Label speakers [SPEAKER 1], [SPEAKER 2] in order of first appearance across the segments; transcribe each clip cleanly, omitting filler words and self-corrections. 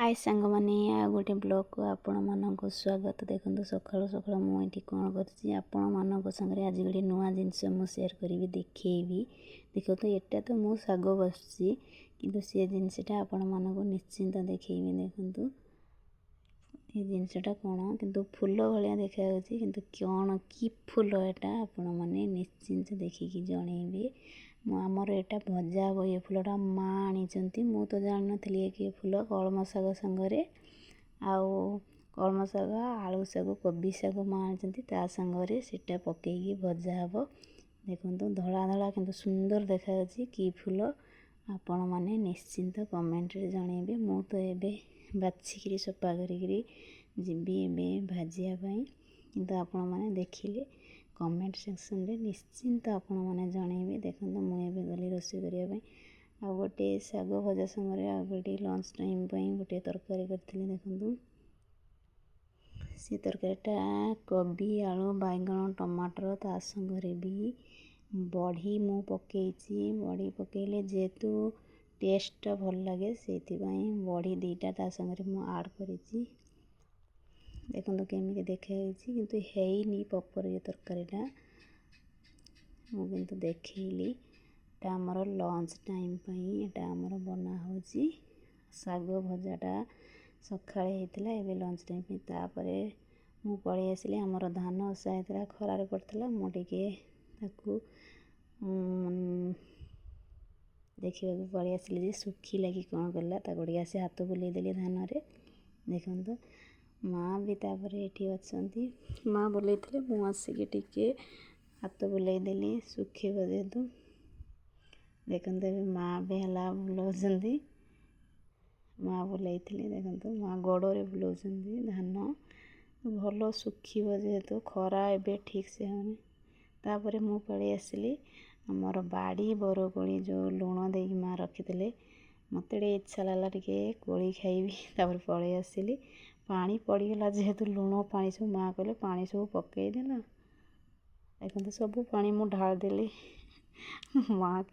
[SPEAKER 1] हाय सांग माने आ गोटे ब्लॉग को आपण मानक स्वागत। देखो सकाळु सकाळु मु एठी कोन करछि आपण मानक संगे आज गोटे नुआ जिनस मु शेयर करी देखैबी। देखो तो एटा तो मु साग बसछि किंतु से जिनसटा आपण मानक निश्चिंत देखैबी। देखंतु ये जिनसटा कोन किंतु फूल भलिया देखा होछि किंतु कोन की फूल एटा आपण माने निश्चिंत देखिकी जणैबी। आमर एटा भजा हे ये फूलटा माँ आनी मु तो जान नी कि फूल कलम शाग सांगे आउ कलम शाग आलू शाग कोबी शाग माँ आनी सांगे सीटा पकईकी भजा हे। देखो धला धला किंतु सुंदर देखा कि फूल आपण मैंने निश्चिंत कमेंट रे जनइबे। मु तो एबे बाछिकी सफा करी जीवी एबे भाजियापाई किंतु आपण मैंने देखिले कमेंट सेक्शन रे निश्चिंत आपण मैंने जनइबे। देखो मुझे गली रोषे करने आ गोटे शाग भजा संगे आ गोटे लंच टाइम गोटे तरकारी करी। देखो सी तरकारीटा कोबी आलू बैगन टमाटर ता संगे भी बड़ी मु पकईची। बड़ी पकईले जेहेतु टेस्ट भल लगे से बड़ी दीटा ता संगे मु ऐड करी। देखो केमी देखा किंतु हेनी प्रॉपर ये तरकारीटा मुझे देखली आमर लंच टाइम एटा आमर बना होची साग भजाटा सकाळे होता एवं लंच टाइम तापरे मु पलि आसली आमर धान ओसा होता खरार पड़ता मुझे देखा पलि आसली सुखिला कि कौन कला टे आसी हाथ बुलेदेली धान रे। देखो माँ भी ये अच्छा माँ बुले मु आसिक टिके हाथ बुलेदेली सुखी जेहेतु। देखो माँ भी है बुलाऊँ माँ बुलाई देखो माँ गोड़े बुलाऊँ धान भल सुखी जेहेतु खरा एबे ठीक से होनी। तापर मु पलि आसली आमर बाड़ी बरकोली जो लुण दे माँ रखी मत इच्छा लगा टे कोली खाइबी तापर पलि आसली पानी पड़गला जेहेतु लुण पानी सब माँ कहले पानी सब पकईदेला। देखो सब पानी मु ढाल देली माँ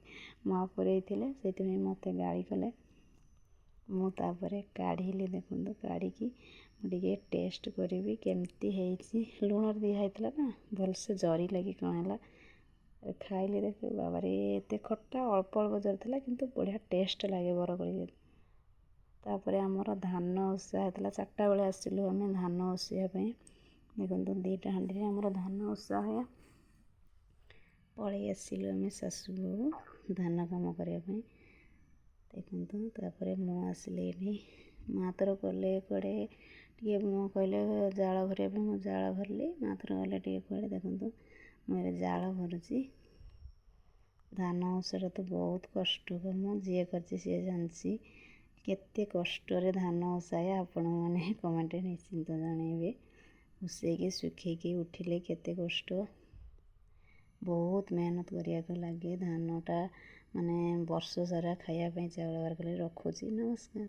[SPEAKER 1] माँ पुरई से मत गाड़ी कले मुझे काढ़ी। देखो काढ़ी टे टेस्ट करी केमती है लुण दिखाई ना भलसे जरी लगी कौन है खाइली। देख बाबा एत खट्टा अल्प अल्प जरी किंतु बढ़िया टेस्ट लगे बरकोली। तापर आमर धान ओसा होता 4टा बेले आसलु आम धान ओसापी। देखो 2टा हाँडी आमर धान ओसा है पलि आसलु आम शाशु बहु धान कम करने। देखो तापर मु आसली माँ तर गले कड़े टे कहले जाल भरवा मु जाल भरली माँ तर गले टे कड़े। देखो मुझे जाल भरुची धान ओसा तो बहुत कष्ट कम जी कर जानी केते कष्ट धान ओसाए आपण मैंने कमेंट निश्चिंत जनइबे। उसेकी सुखेकी उठिले केते कष्ट बहुत मेहनत करिया लगे धानटा माने वर्ष सारा खायापाई चावल बार कर रखुची। नमस्कार।